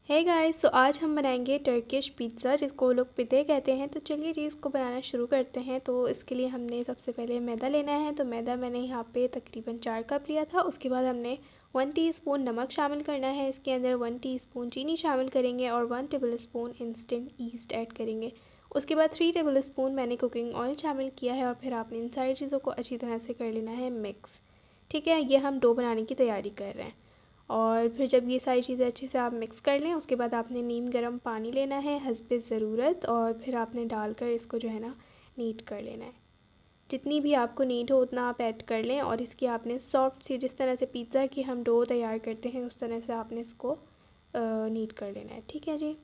Hey guys, तो आज हम बनाएंगे टर्किश पिज़्ज़ा जिसको लोग पिज़्ज़ा कहते हैं। तो चलिए जी इसको बनाना शुरू करते हैं। तो इसके लिए हमने सबसे पहले मैदा लेना है। तो मैदा मैंने यहाँ पे तकरीबन 4 कप लिया था। उसके बाद हमने 1 टीस्पून नमक शामिल करना है। इसके अंदर 1 टीस्पून चीनी शामिल करेंगे और 1 table spoon instant east add करेंगे। उसके बाद 3 टेबल स्पून मैंने कुकिंग ऑयल शामिल किया है और फिर आपने इन सारी चीज़ों को अच्छी तरह से कर लेना है मिक्स। ठीक है, ये हम डो बनाने की तैयारी कर रहे हैं। और फिर जब ये सारी चीज़ें अच्छे से आप मिक्स कर लें, उसके बाद आपने नीम गर्म पानी लेना है हस्बे ज़रूरत, और फिर आपने डालकर इसको जो है ना नीट कर लेना है। जितनी भी आपको नीड हो उतना आप ऐड कर लें। और इसकी आपने सॉफ्ट सी, जिस तरह से पिज़्ज़ा की हम डो तैयार करते हैं उस तरह से आपने इसको नीट कर लेना है। ठीक है जी।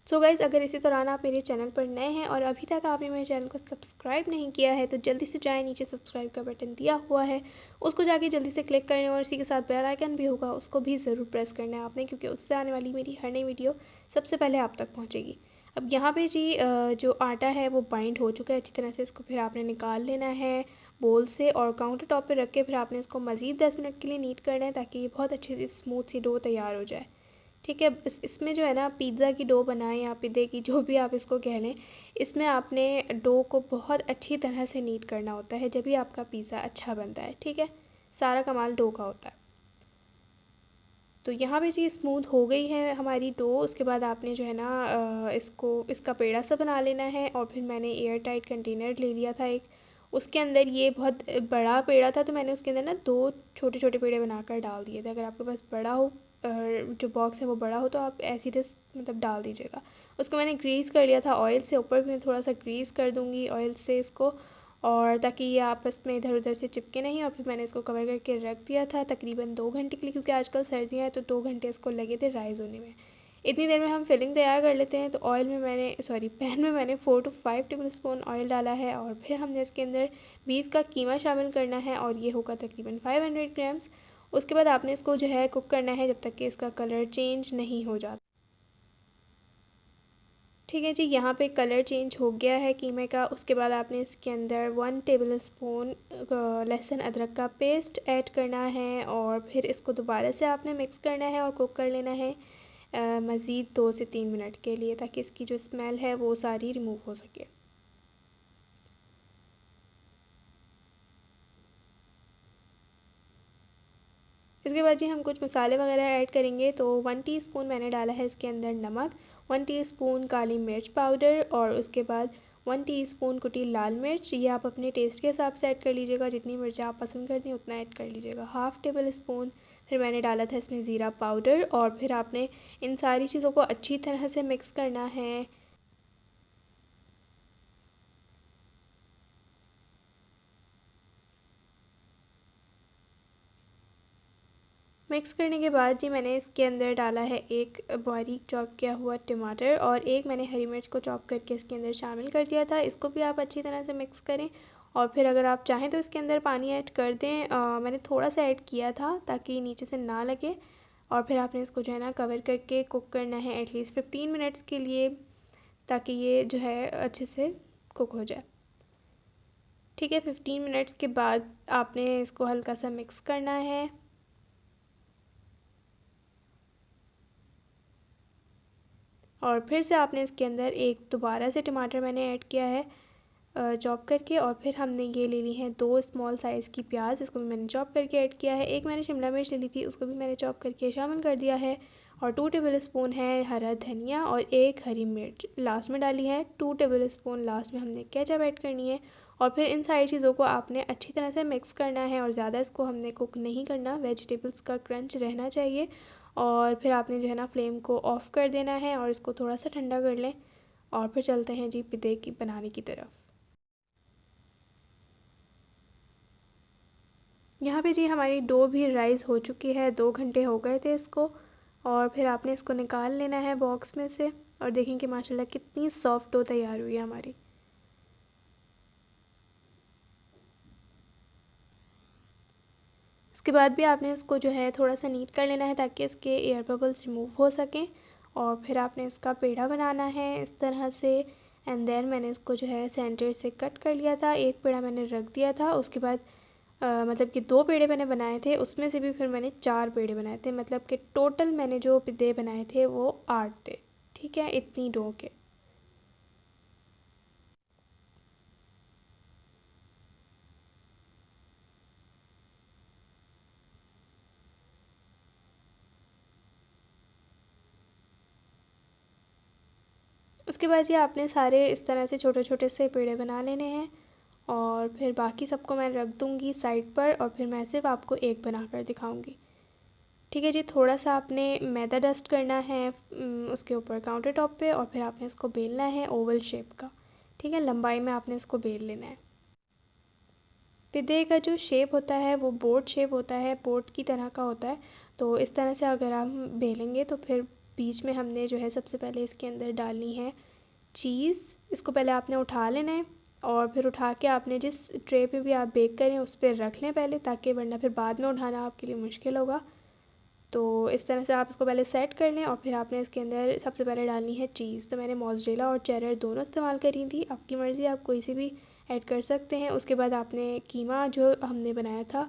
सो गाइज़, अगर इसी दौरान आप मेरे चैनल पर नए हैं और अभी तक आपने मेरे चैनल को सब्सक्राइब नहीं किया है तो जल्दी से जाएं, नीचे सब्सक्राइब का बटन दिया हुआ है, उसको जाके जल्दी से क्लिक करें और इसी के साथ बेल आइकन भी होगा, उसको भी ज़रूर प्रेस करना है आपने, क्योंकि उससे आने वाली मेरी हर नई वीडियो सबसे पहले आप तक पहुँचेगी। अब यहाँ पे जी जो आटा है वो बाइंड हो चुका है अच्छी तरह से। इसको फिर आपने निकाल लेना है बोल से और काउंटर टॉप पर रख के फिर आपने इसको मज़ीद 10 मिनट के लिए नीट करना है, ताकि ये बहुत अच्छी सी स्मूथ सी डो तैयार हो जाए। ठीक है, इसमें जो है ना पिज़्ज़ा की डो बनाएं या पिज़्ज़े की, जो भी आप इसको कह लें, इसमें आपने डो को बहुत अच्छी तरह से नीट करना होता है, जब भी आपका पिज़्ज़ा अच्छा बनता है। ठीक है, सारा कमाल डो का होता है। तो यहाँ पे जी स्मूथ हो गई है हमारी डो। उसके बाद आपने जो है ना इसका पेड़ा सा बना लेना है। और फिर मैंने एयर टाइट कंटेनर ले लिया था एक, उसके अंदर ये बहुत बड़ा पेड़ा था तो मैंने उसके अंदर ना 2 छोटे छोटे पेड़े बनाकर डाल दिए थे। अगर आपके पास बड़ा हो, जो बॉक्स है वो बड़ा हो, तो आप ऐसी जस्ट मतलब डाल दीजिएगा। उसको मैंने ग्रीस कर लिया था ऑयल से। ऊपर भी मैं थोड़ा सा ग्रीस कर दूँगी ऑयल से इसको, और ताकि ये आपस में इधर उधर से चिपके नहीं। और फिर मैंने इसको कवर करके रख दिया था तकरीबन 2 घंटे के लिए, क्योंकि आजकल सर्दियाँ हैं तो 2 घंटे इसको लगे थे राइज़ होने में। इतनी देर में हम फिलिंग तैयार कर लेते हैं। तो पैन में मैंने 4 to 5 टेबल स्पून ऑयल डाला है और फिर हमने इसके अंदर बीफ का कीमा शामिल करना है और ये होगा तकरीबन 500 ग्राम्स। उसके बाद आपने इसको जो है कुक करना है जब तक कि इसका कलर चेंज नहीं हो जाता। ठीक है जी, यहाँ पे कलर चेंज हो गया है कीमे का। उसके बाद आपने इसके अंदर 1 टेबल स्पून लहसुन अदरक का पेस्ट ऐड करना है और फिर इसको दोबारा से आपने मिक्स करना है और कुक कर लेना है मज़ीद 2 से 3 मिनट के लिए, ताकि इसकी जो स्मेल है वो सारी रिमूव हो सके। इसके बाद जी हम कुछ मसाले वगैरह ऐड करेंगे। तो 1 टीस्पून मैंने डाला है इसके अंदर नमक, 1 टीस्पून काली मिर्च पाउडर, और उसके बाद 1 टीस्पून कुटी लाल मिर्च। ये आप अपने टेस्ट के हिसाब से ऐड कर लीजिएगा, जितनी मिर्च आप पसंद करती हैं उतना ऐड कर लीजिएगा। हाफ़ टेबल स्पून फिर मैंने डाला था इसमें ज़ीरा पाउडर। और फिर आपने इन सारी चीज़ों को अच्छी तरह से मिक्स करना है। मिक्स करने के बाद जी मैंने इसके अंदर डाला है एक बारीक चॉप किया हुआ टमाटर और एक मैंने हरी मिर्च को चॉप करके इसके अंदर शामिल कर दिया था। इसको भी आप अच्छी तरह से मिक्स करें और फिर अगर आप चाहें तो इसके अंदर पानी ऐड कर दें। मैंने थोड़ा सा ऐड किया था ताकि नीचे से ना लगे। और फिर आपने इसको जो है ना कवर करके कुक करना है एटलीस्ट 15 मिनट्स के लिए, ताकि ये जो है अच्छे से कुक हो जाए। ठीक है, 15 मिनट्स के बाद आपने इसको हल्का सा मिक्स करना है। और फिर से आपने इसके अंदर एक दोबारा से टमाटर मैंने ऐड किया है चॉप करके। और फिर हमने ये ले ली हैं 2 स्मॉल साइज़ की प्याज, इसको भी मैंने चॉप करके ऐड किया है। एक मैंने शिमला मिर्च ले ली थी, उसको भी मैंने चॉप करके शामिल कर दिया है। और 2 टेबल स्पून है हरा धनिया और एक हरी मिर्च लास्ट में डाली है। 2 टेबल स्पून लास्ट में हमने केचप ऐड करनी है। और फिर इन सारी चीज़ों को आपने अच्छी तरह से मिक्स करना है और ज़्यादा इसको हमने कुक नहीं करना, वेजिटेबल्स का क्रंच रहना चाहिए। और फिर आपने जो है ना फ्लेम को ऑफ़ कर देना है और इसको थोड़ा सा ठंडा कर लें। और फिर चलते हैं जी पिज़्ज़े की बनाने की तरफ। यहाँ पे जी हमारी डो भी राइज़ हो चुकी है, 2 घंटे हो गए थे इसको। और फिर आपने इसको निकाल लेना है बॉक्स में से और देखें कि माशाल्लाह कितनी सॉफ्ट डो तैयार हुई है हमारी। इसके बाद भी आपने इसको जो है थोड़ा सा नीट कर लेना है ताकि इसके एयर बबल्स रिमूव हो सकें। और फिर आपने इसका पेड़ा बनाना है इस तरह से। एंड देन मैंने इसको जो है सेंटर से कट कर लिया था, एक पेड़ा मैंने रख दिया था। उसके बाद मतलब कि 2 पेड़े मैंने बनाए थे, उसमें से भी फिर मैंने 4 पेड़े बनाए थे, मतलब कि टोटल मैंने जो पिज़्ज़े बनाए थे वो 8 थे। ठीक है, इतनी डो के। उसके बाद ये आपने सारे इस तरह से छोटे छोटे से पेड़े बना लेने हैं, और फिर बाकी सबको मैं रख दूँगी साइड पर, और फिर मैं सिर्फ आपको एक बना कर दिखाऊँगी। ठीक है जी, थोड़ा सा आपने मैदा डस्ट करना है उसके ऊपर काउंटर टॉप पे, और फिर आपने इसको बेलना है ओवल शेप का। ठीक है, लंबाई में आपने इसको बेल लेना है। पिज़्ज़े का जो शेप होता है वो बोट शेप होता है, बोट की तरह का होता है। तो इस तरह से अगर हम बेलेंगे तो फिर बीच में हमने जो है सबसे पहले इसके अंदर डालनी है चीज़। इसको पहले आपने उठा लेना है, और फिर उठा के आपने जिस ट्रे पे भी आप बेक करें उस पर रख लें पहले, ताकि वरना फिर बाद में उठाना आपके लिए मुश्किल होगा। तो इस तरह से आप इसको पहले सेट कर लें, और फिर आपने इसके अंदर सबसे पहले डालनी है चीज़। तो मैंने मोज़रेला और चेडर दोनों इस्तेमाल करी थी, आपकी मर्ज़ी, आप कोई सी भी ऐड कर सकते हैं। उसके बाद आपने कीमा जो हमने बनाया था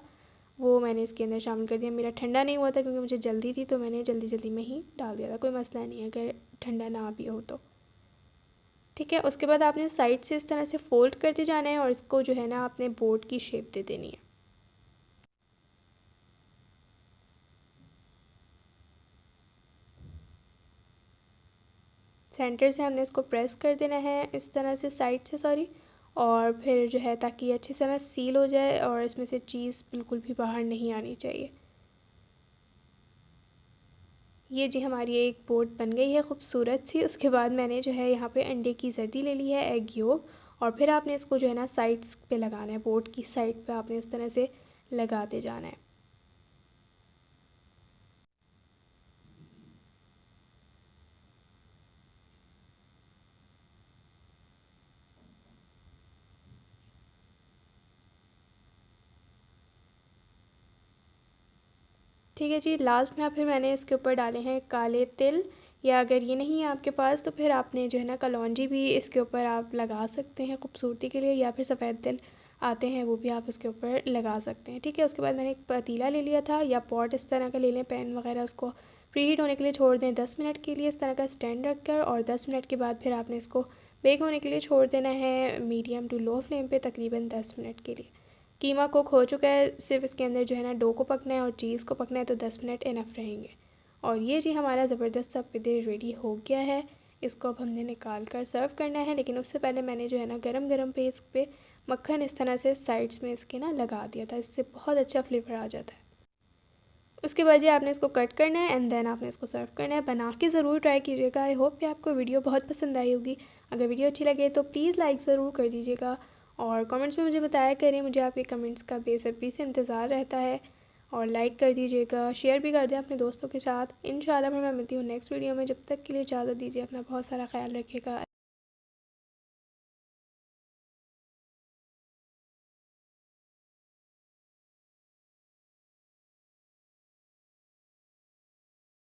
वो मैंने इसके अंदर शामिल कर दिया। मेरा ठंडा नहीं हुआ था क्योंकि मुझे जल्दी थी, तो मैंने जल्दी जल्दी में ही डाल दिया था। कोई मसला नहीं है अगर ठंडा ना भी हो तो। ठीक है, उसके बाद आपने साइड से इस तरह से फ़ोल्ड करते जाना है, और इसको जो है ना आपने बोर्ड की शेप दे देनी है। सेंटर से हमने इसको प्रेस कर देना है इस तरह से, साइड से सॉरी, और फिर जो है ताकि ये अच्छी तरह सील हो जाए और इसमें से चीज़ बिल्कुल भी बाहर नहीं आनी चाहिए। ये जी हमारी एक बोट बन गई है खूबसूरत सी। उसके बाद मैंने जो है यहाँ पे अंडे की जर्दी ले ली है, एग योक, और फिर आपने इसको जो है ना साइड्स पे लगाना है, बोट की साइड पे आपने इस तरह से लगाते जाना है। ठीक है जी, लास्ट में फिर मैंने इसके ऊपर डाले हैं काले तिल, या अगर ये नहीं है आपके पास तो फिर आपने जो है ना कलौंजी भी इसके ऊपर आप लगा सकते हैं खूबसूरती के लिए, या फिर सफ़ेद तिल आते हैं वो भी आप उसके ऊपर लगा सकते हैं। ठीक है, उसके बाद मैंने एक पतीला ले लिया था, या पॉट इस तरह का ले लें, पैन वगैरह, उसको प्री हीट होने के लिए छोड़ दें 10 मिनट के लिए इस तरह का स्टैंड रख कर, और 10 मिनट के बाद फिर आपने इसको बेक होने के लिए छोड़ देना है मीडियम टू लो फ्लेम पे तकरीबन 10 मिनट के लिए। कीमा कुक हो चुका है, सिर्फ इसके अंदर जो है ना डो को पकना है और चीज़ को पकना है, तो 10 मिनट इनफ रहेंगे। और ये जी हमारा ज़बरदस्त सा पिज़्ज़ा रेडी हो गया है। इसको अब हमने निकाल कर सर्व करना है, लेकिन उससे पहले मैंने जो है ना गरम गरम पे इस पर मक्खन इस तरह से साइड्स में इसके ना लगा दिया था, इससे बहुत अच्छा फ्लेवर आ जाता है। उसके बाद ये आपने इसको कट करना है, एंड देन आपने इसको सर्व करना है। बना के ज़रूर ट्राई कीजिएगा। आई होप कि आपको वीडियो बहुत पसंद आई होगी। अगर वीडियो अच्छी लगे तो प्लीज़ लाइक ज़रूर कर दीजिएगा, और कमेंट्स में मुझे बताया करें, मुझे आपके कमेंट्स का बेसब्री से इंतज़ार रहता है। और लाइक कर दीजिएगा, शेयर भी कर दें अपने दोस्तों के साथ। इंशाल्लाह फिर मैं मिलती हूँ नेक्स्ट वीडियो में। जब तक के लिए इजाज़त दीजिए, अपना बहुत सारा ख्याल रखिएगा।